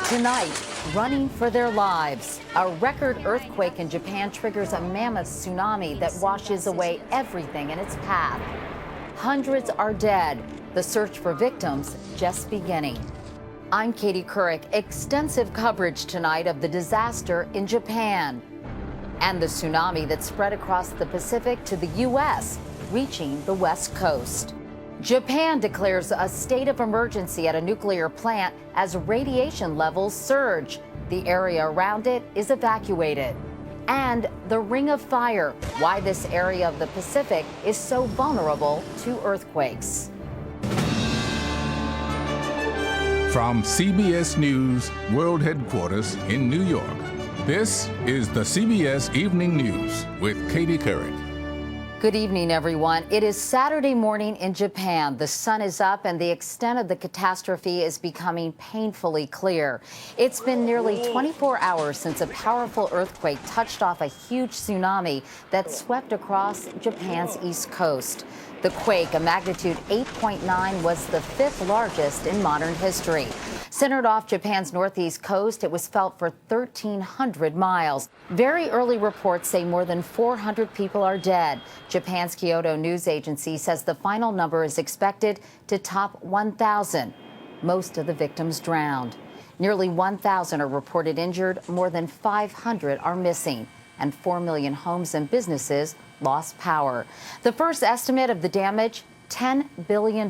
Tonight, running for their lives. A record earthquake in Japan triggers a mammoth tsunami that washes away everything in its path. Hundreds are dead. The search for victims just beginning. I'm Katie Couric. Extensive coverage tonight of the disaster in Japan and the tsunami that spread across the Pacific to the U.S., reaching the West Coast. Japan declares a state of emergency at a nuclear plant as radiation levels surge. The area around it is evacuated. And the Ring of Fire, why this area of the Pacific is so vulnerable to earthquakes. From CBS News World Headquarters in New York, this is the CBS Evening News with Katie Couric. Good evening, everyone. It is Saturday morning in Japan. The sun is up and the extent of the catastrophe is becoming painfully clear. It's been nearly 24 hours since a powerful earthquake touched off a huge tsunami that swept across Japan's east coast. The quake, a magnitude 8.9, was the fifth largest in modern history. Centered off Japan's northeast coast, it was felt for 1,300 miles. Very early reports say more than 400 people are dead. Japan's Kyodo news agency says the final number is expected to top 1,000. Most of the victims drowned. Nearly 1,000 are reported injured, more than 500 are missing, and 4 million homes and businesses lost power. The first estimate of the damage, $10 billion.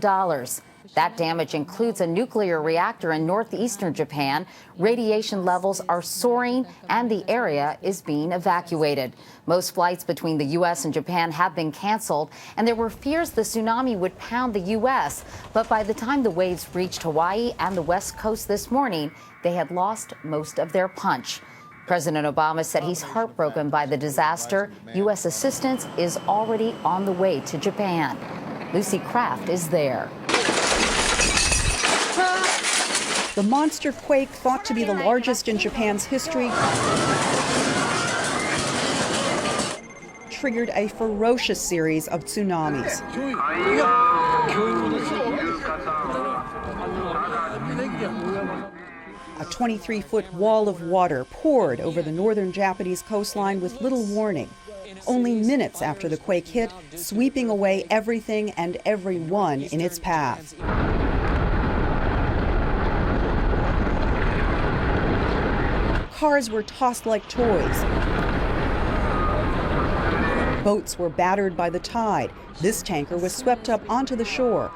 That damage includes a nuclear reactor in northeastern Japan. Radiation levels are soaring and the area is being evacuated. Most flights between the U.S. and Japan have been canceled, and there were fears the tsunami would pound the U.S. But by the time the waves reached Hawaii and the West Coast this morning, they had lost most of their punch. President Obama said he's heartbroken by the disaster. U.S. assistance is already on the way to Japan. Lucy Kraft is there. The monster quake, thought to be the largest in Japan's history, triggered a ferocious series of tsunamis. A 23-foot wall of water poured over the northern Japanese coastline with little warning. Only minutes after the quake hit, sweeping away everything and everyone in its path. Cars were tossed like toys. Boats were battered by the tide. This tanker was swept up onto the shore.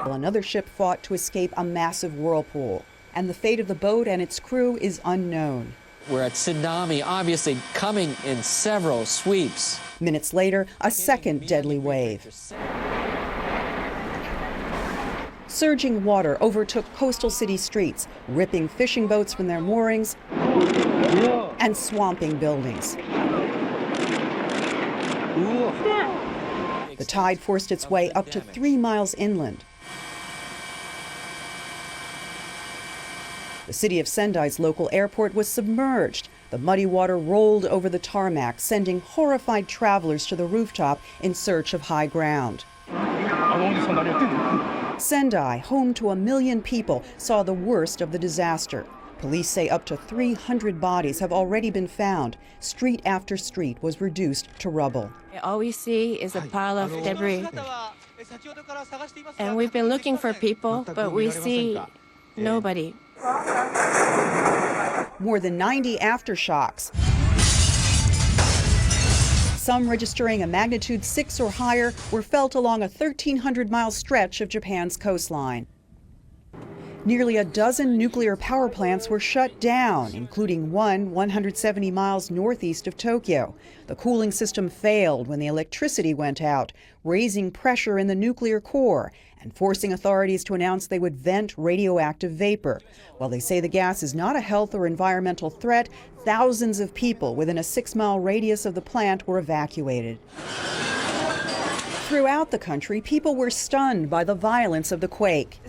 Another ship fought to escape a massive whirlpool. And the fate of the boat and its crew is unknown. We're at tsunami, obviously coming in several sweeps. Minutes later, a second deadly wave. Surging water overtook coastal city streets, ripping fishing boats from their moorings and swamping buildings. The tide forced its way up to 3 miles inland. The city of Sendai's local airport was submerged. The muddy water rolled over the tarmac, sending horrified travelers to the rooftop in search of high ground. Sendai, home to 1 million people, saw the worst of the disaster. Police say up to 300 bodies have already been found. Street after street was reduced to rubble. All we see is a pile of debris. And we've been looking for people, but we see nobody. More than 90 aftershocks, some registering a magnitude 6 or higher, were felt along a 1,300-mile stretch of Japan's coastline. Nearly a dozen nuclear power plants were shut down, including one 170 miles northeast of Tokyo. The cooling system failed when the electricity went out, raising pressure in the nuclear core and forcing authorities to announce they would vent radioactive vapor. While they say the gas is not a health or environmental threat, thousands of people within a 6-mile radius of the plant were evacuated. Throughout the country, people were stunned by the violence of the quake.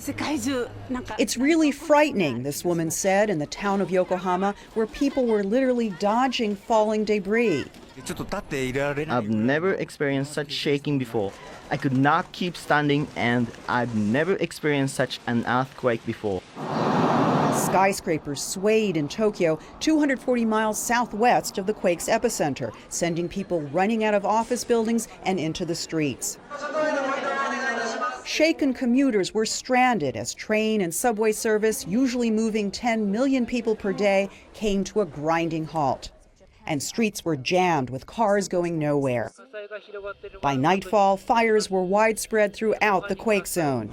It's really frightening, this woman said in the town of Yokohama, where people were literally dodging falling debris. I've never experienced such shaking before. I could not keep standing, and I've never experienced such an earthquake before. Skyscrapers swayed in Tokyo, 240 miles southwest of the quake's epicenter, sending people running out of office buildings and into the streets. Shaken commuters were stranded as train and subway service, usually moving 10 million people per day, came to a grinding halt. And streets were jammed with cars going nowhere. By nightfall, fires were widespread throughout the quake zone.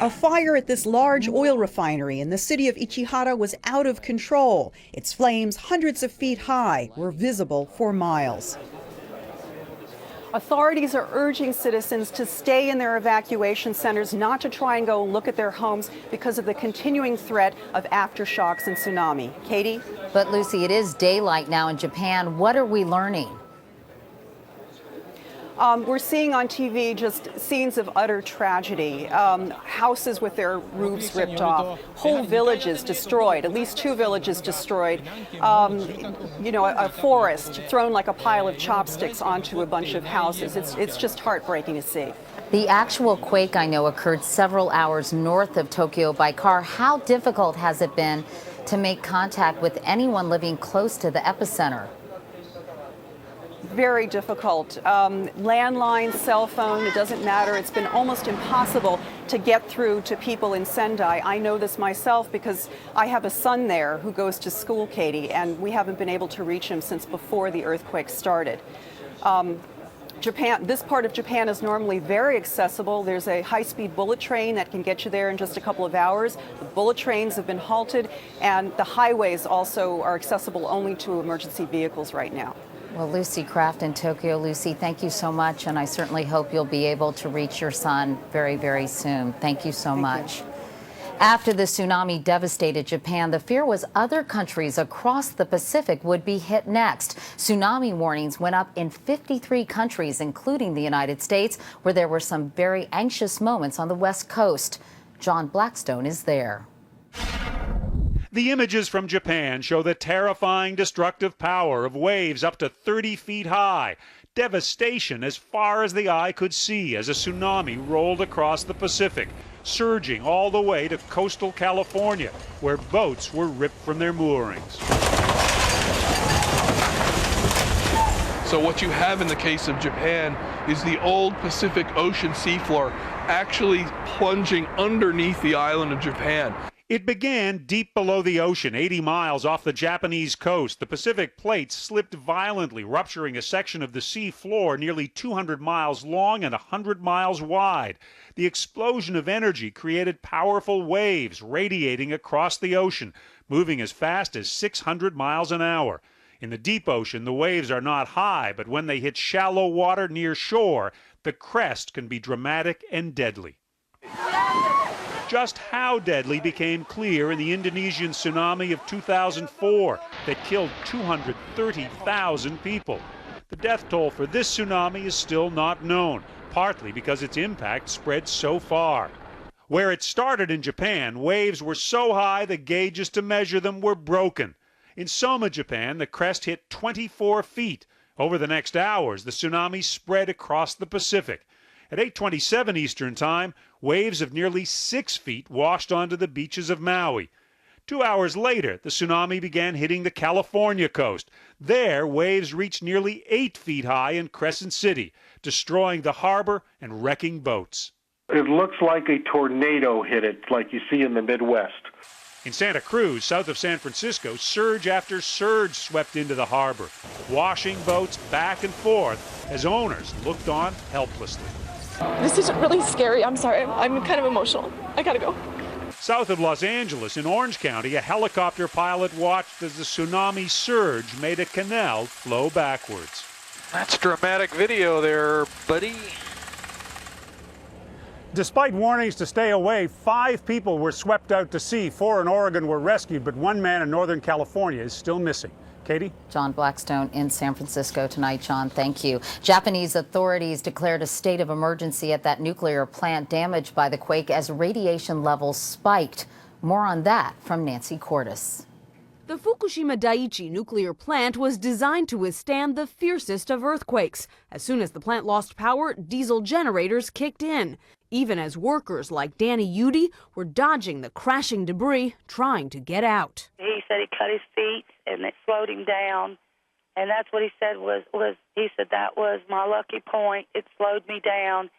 A fire at this large oil refinery in the city of Ichihara was out of control. Its flames, hundreds of feet high, were visible for miles. Authorities are urging citizens to stay in their evacuation centers, not to try and go look at their homes because of the continuing threat of aftershocks and tsunami. Katie? But Lucy, it is daylight now in Japan. What are we learning? We're seeing on TV just scenes of utter tragedy. Houses with their roofs ripped off, whole villages destroyed, at least 2 villages destroyed. A forest thrown like a pile of chopsticks onto a bunch of houses. It's just heartbreaking to see. The actual quake, I know, occurred several hours north of Tokyo by car. How difficult has it been to make contact with anyone living close to the epicenter? Very difficult. Landline, cell phone, it doesn't matter. It's been almost impossible to get through to people in Sendai. I know this myself because I have a son there who goes to school, Katie, and we haven't been able to reach him since before the earthquake started. This part of Japan is normally very accessible. There's a high-speed bullet train that can get you there in just a couple of hours. The bullet trains have been halted, and the highways also are accessible only to emergency vehicles right now. Well, Lucy Kraft in Tokyo. Lucy, thank you so much, and I certainly hope you'll be able to reach your son very, very soon. Thank you so much. After the tsunami devastated Japan, the fear was other countries across the Pacific would be hit next. Tsunami warnings went up in 53 countries, including the United States, where there were some very anxious moments on the West Coast. John Blackstone is there. The images from Japan show the terrifying destructive power of waves up to 30 feet high. Devastation as far as the eye could see as a tsunami rolled across the Pacific, surging all the way to coastal California, where boats were ripped from their moorings. So what you have in the case of Japan is the old Pacific Ocean seafloor actually plunging underneath the island of Japan. It began deep below the ocean, 80 miles off the Japanese coast. The Pacific plate slipped violently, rupturing a section of the sea floor nearly 200 miles long and 100 miles wide. The explosion of energy created powerful waves radiating across the ocean, moving as fast as 600 miles an hour. In the deep ocean, the waves are not high, but when they hit shallow water near shore, the crest can be dramatic and deadly. Just how deadly became clear in the Indonesian tsunami of 2004 that killed 230,000 people. The death toll for this tsunami is still not known, partly because its impact spread so far. Where it started in Japan, waves were so high the gauges to measure them were broken. In Soma, Japan, the crest hit 24 feet. Over the next hours, the tsunami spread across the Pacific. At 8:27 Eastern Time, waves of nearly 6 feet washed onto the beaches of Maui. 2 hours later, the tsunami began hitting the California coast. There, waves reached nearly 8 feet high in Crescent City, destroying the harbor and wrecking boats. It looks like a tornado hit it, like you see in the Midwest. In Santa Cruz, south of San Francisco, surge after surge swept into the harbor, washing boats back and forth as owners looked on helplessly. This is really scary. I'm sorry. I'm kind of emotional. I gotta go. South of Los Angeles, in Orange County, a helicopter pilot watched as the tsunami surge made a canal flow backwards. That's dramatic video there, buddy. Despite warnings to stay away, 5 people were swept out to sea. 4 in Oregon were rescued, but 1 man in Northern California is still missing. Katie? John Blackstone in San Francisco tonight. John, thank you. Japanese authorities declared a state of emergency at that nuclear plant damaged by the quake as radiation levels spiked. More on that from Nancy Cordes. The Fukushima Daiichi nuclear plant was designed to withstand the fiercest of earthquakes. As soon as the plant lost power, diesel generators kicked in. even as workers like Danny Udy were dodging the crashing debris, trying to get out. He said he cut his feet and it slowed him down. And that's what he said he said that was my lucky point. It slowed me down.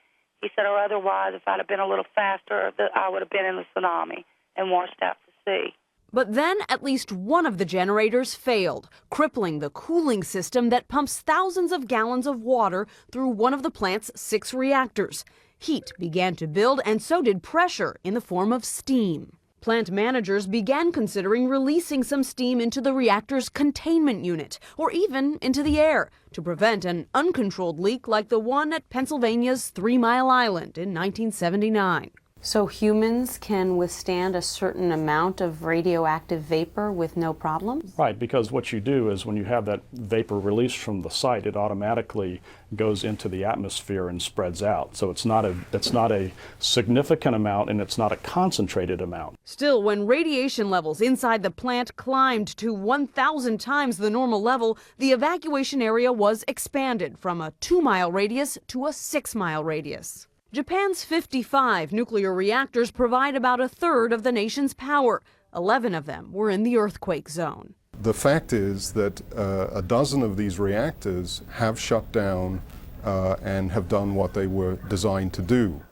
He said, or otherwise, if I'd have been a little faster, I would have been in the tsunami and washed out to sea. But then at least one of the generators failed, crippling the cooling system that pumps thousands of gallons of water through one of the plant's 6 reactors. Heat began to build, and so did pressure in the form of steam. Plant managers began considering releasing some steam into the reactor's containment unit, or even into the air, to prevent an uncontrolled leak like the one at Pennsylvania's 3 Mile Island in 1979. So humans can withstand a certain amount of radioactive vapor with no problems? Right, because what you do is when you have that vapor released from the site, it automatically goes into the atmosphere and spreads out. So it's not a significant amount, and it's not a concentrated amount. Still, when radiation levels inside the plant climbed to 1,000 times the normal level, the evacuation area was expanded from a 2-mile radius to a 6-mile radius. Japan's 55 nuclear reactors provide about a third of the nation's power. 11 of them were in the earthquake zone. The fact is that a dozen of these reactors have shut down and have done what they were designed to do.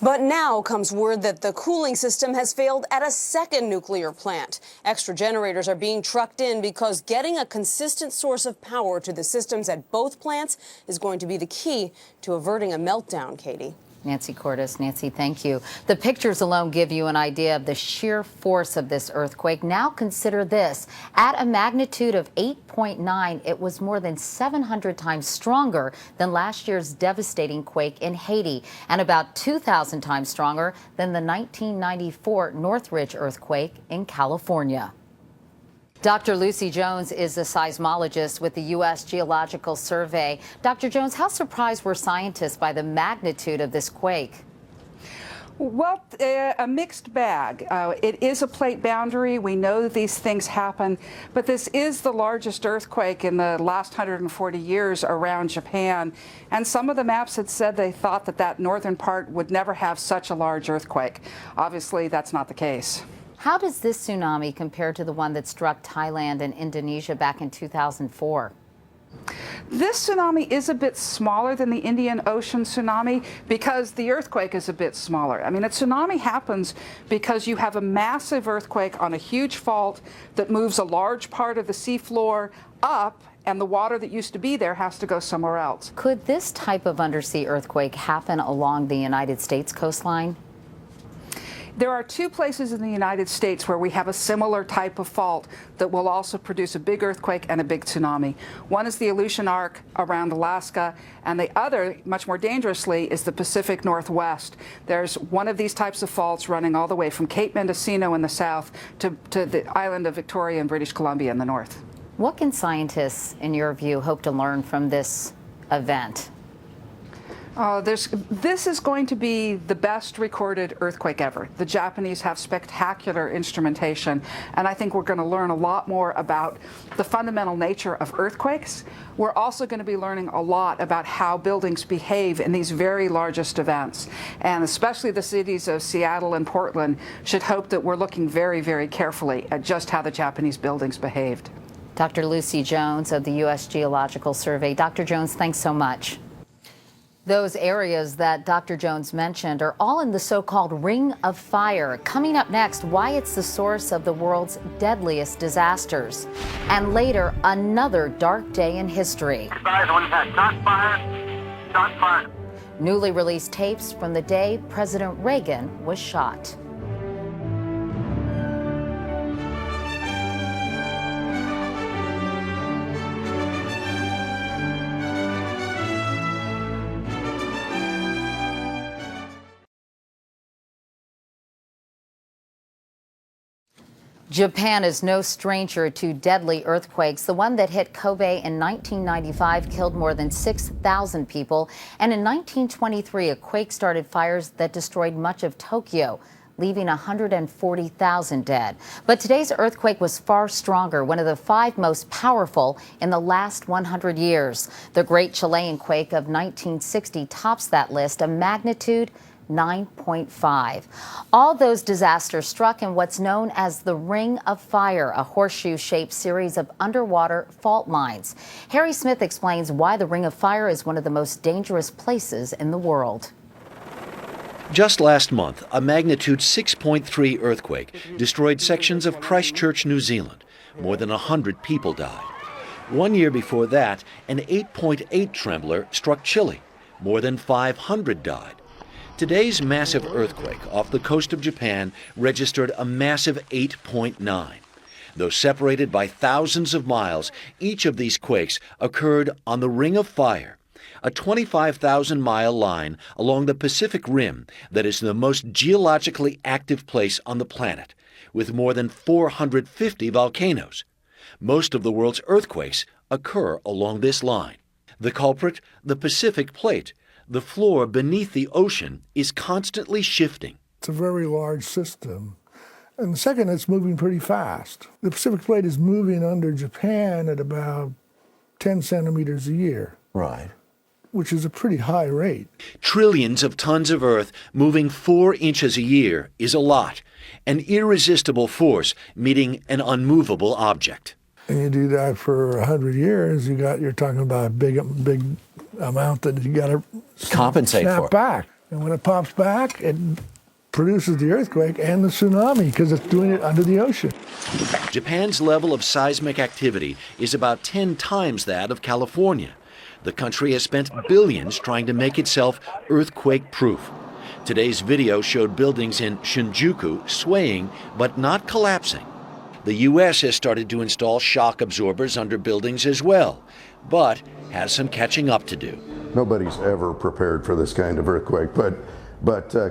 But now comes word that the cooling system has failed at a second nuclear plant. Extra generators are being trucked in because getting a consistent source of power to the systems at both plants is going to be the key to averting a meltdown, Katie. Nancy Cordes. Nancy, thank you. The pictures alone give you an idea of the sheer force of this earthquake. Now consider this. At a magnitude of 8.9, it was more than 700 times stronger than last year's devastating quake in Haiti, and about 2,000 times stronger than the 1994 Northridge earthquake in California. Dr. Lucy Jones is a seismologist with the U.S. Geological Survey. Dr. Jones, how surprised were scientists by the magnitude of this quake? Well, a mixed bag. It is a plate boundary. We know that these things happen, but this is the largest earthquake in the last 140 years around Japan. And some of the maps had said they thought that northern part would never have such a large earthquake. Obviously, that's not the case. How does this tsunami compare to the one that struck Thailand and Indonesia back in 2004? This tsunami is a bit smaller than the Indian Ocean tsunami because the earthquake is a bit smaller. I mean, a tsunami happens because you have a massive earthquake on a huge fault that moves a large part of the seafloor up, and the water that used to be there has to go somewhere else. Could this type of undersea earthquake happen along the United States coastline? There are 2 places in the United States where we have a similar type of fault that will also produce a big earthquake and a big tsunami. One is the Aleutian Arc around Alaska, and the other, much more dangerously, is the Pacific Northwest. There's one of these types of faults running all the way from Cape Mendocino in the south to the island of Victoria in British Columbia in the north. What can scientists, in your view, hope to learn from this event? This is going to be the best recorded earthquake ever. The Japanese have spectacular instrumentation, and I think we're going to learn a lot more about the fundamental nature of earthquakes. We're also going to be learning a lot about how buildings behave in these very largest events, and especially the cities of Seattle and Portland should hope that we're looking very, very carefully at just how the Japanese buildings behaved. Dr. Lucy Jones of the U.S. Geological Survey. Dr. Jones, thanks so much. Those areas that Dr. Jones mentioned are all in the so-called Ring of Fire. Coming up next, why it's the source of the world's deadliest disasters. And later, another dark day in history. Newly released tapes from the day President Reagan was shot. Japan is no stranger to deadly earthquakes. The one that hit Kobe in 1995 killed more than 6,000 people. And in 1923, a quake started fires that destroyed much of Tokyo. leaving 140,000 dead. But today's earthquake was far stronger, one of the 5 most powerful in the last 100 years. The Great Chilean Quake of 1960 tops that list, a magnitude 9.5. All those disasters struck in what's known as the Ring of Fire, a horseshoe-shaped series of underwater fault lines. Harry Smith explains why the Ring of Fire is one of the most dangerous places in the world. Just last month, a magnitude 6.3 earthquake destroyed sections of Christchurch, New Zealand. More than 100 people died. 1 year before that, an 8.8 trembler struck Chile. More than 500 died. Today's massive earthquake off the coast of Japan registered a massive 8.9. Though separated by thousands of miles, each of these quakes occurred on the Ring of Fire, a 25,000-mile line along the Pacific Rim that is the most geologically active place on the planet, with more than 450 volcanoes. Most of the world's earthquakes occur along this line. The culprit, the Pacific Plate. The floor beneath the ocean is constantly shifting. It's a very large system. And second, it's moving pretty fast. The Pacific Plate is moving under Japan at about 10 centimeters a year. Right. Which is a pretty high rate. Trillions of tons of earth moving 4 inches a year is a lot. An irresistible force meeting an unmovable object. And you do that for 100 years, you're talking about a big amount that you got to compensate snap for. Back. And when it pops back, it produces the earthquake and the tsunami because it's doing it under the ocean. Japan's level of seismic activity is about 10 times that of California. The country has spent billions trying to make itself earthquake-proof. Today's video showed buildings in Shinjuku swaying but not collapsing. The U.S. has started to install shock absorbers under buildings as well, but has some catching up to do. Nobody's ever prepared for this kind of earthquake, but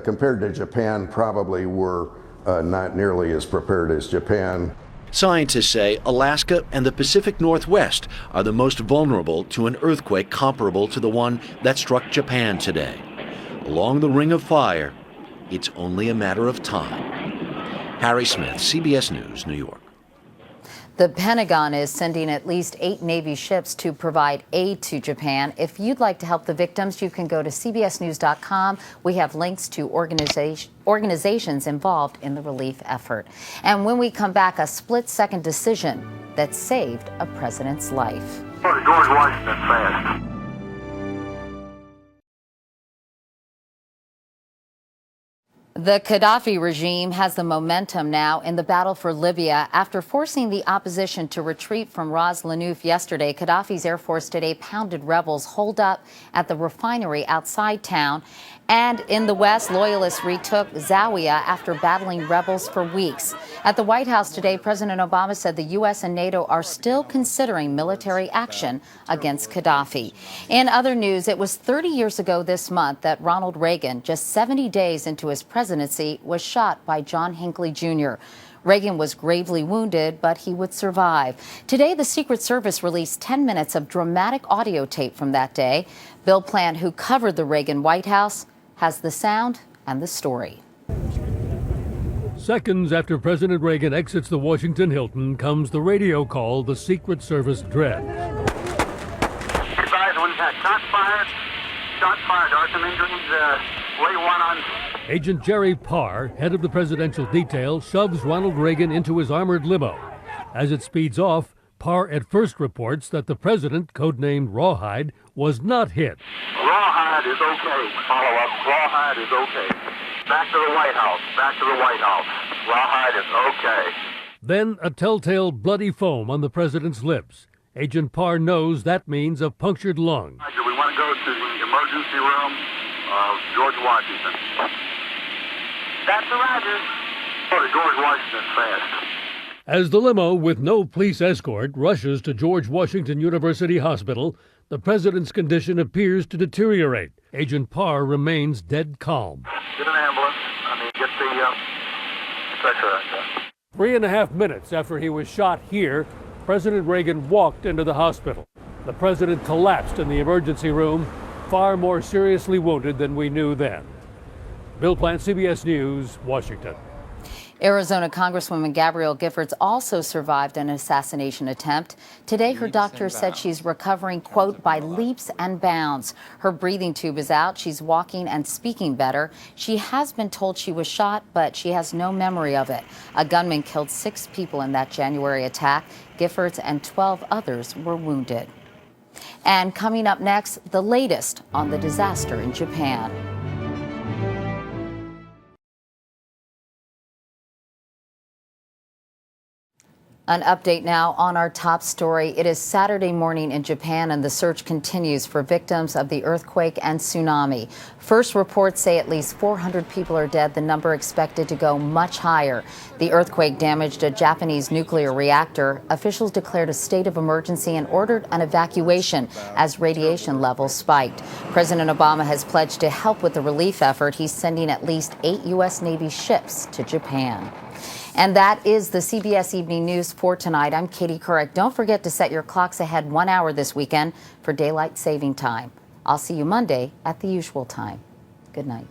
compared to Japan, probably we're not nearly as prepared as Japan. Scientists say Alaska and the Pacific Northwest are the most vulnerable to an earthquake comparable to the one that struck Japan today. Along the Ring of Fire, it's only a matter of time. Harry Smith, CBS News, New York. The Pentagon is sending at least 8 Navy ships to provide aid to Japan. If you'd like to help the victims, you can go to cbsnews.com. We have links to organizations involved in the relief effort. And when we come back, a split-second decision that saved a president's life. George Washington fast. The Gaddafi regime has the momentum now in the battle for Libya. After forcing the opposition to retreat from Ras Lanuf yesterday, Gaddafi's Air Force today pounded rebels holed up at the refinery outside town. And in the west, loyalists retook Zawiya after battling rebels for weeks. At the White House today, President Obama said the U.S. and NATO are still considering military action against Gaddafi. In other news, it was 30 years ago this month that Ronald Reagan, just 70 days into his presidency, was shot by John Hinckley Jr. Reagan was gravely wounded, but he would survive. Today, the Secret Service released 10 minutes of dramatic audio tape from that day. Bill Plant, who covered the Reagan White House, has the sound and the story. Seconds after President Reagan exits the Washington Hilton comes the radio call the Secret Service dreads. Guys, we've had shots fired. There are some injuries. Lay one on. Agent Jerry Parr, head of the presidential detail, shoves Ronald Reagan into his armored limo. As it speeds off, Parr at first reports that the president, codenamed Rawhide, was not hit. Rawhide is okay. Follow up. Rawhide is okay. Back to the White House. Back to the White House. Rawhide is okay. Then a telltale bloody foam on the president's lips. Agent Parr knows that means a punctured lung. We want to go to the emergency room of George Washington. That's the Roger. Go to George Washington fast. As the limo, with no police escort, rushes to George Washington University Hospital, the president's condition appears to deteriorate. Agent Parr remains dead calm. Get an ambulance. Get the stretcher. 3.5 minutes after he was shot here, President Reagan walked into the hospital. The president collapsed in the emergency room, far more seriously wounded than we knew then. Bill Plant, CBS News, Washington. Arizona Congresswoman Gabrielle Giffords also survived an assassination attempt. Today, her doctor said she's recovering, quote, by leaps and bounds. Her breathing tube is out. She's walking and speaking better. She has been told she was shot, but she has no memory of it. A gunman killed 6 people in that January attack. Giffords and 12 others were wounded. And coming up next, the latest on the disaster in Japan. An update now on our top story. It is Saturday morning in Japan, and the search continues for victims of the earthquake and tsunami. First reports say at least 400 people are dead, the number expected to go much higher. The earthquake damaged a Japanese nuclear reactor. Officials declared a state of emergency and ordered an evacuation as radiation levels spiked. President Obama has pledged to help with the relief effort. He's sending at least 8 U.S. Navy ships to Japan. And that is the CBS Evening News for tonight. I'm Katie Couric. Don't forget to set your clocks ahead 1 hour this weekend for daylight saving time. I'll see you Monday at the usual time. Good night.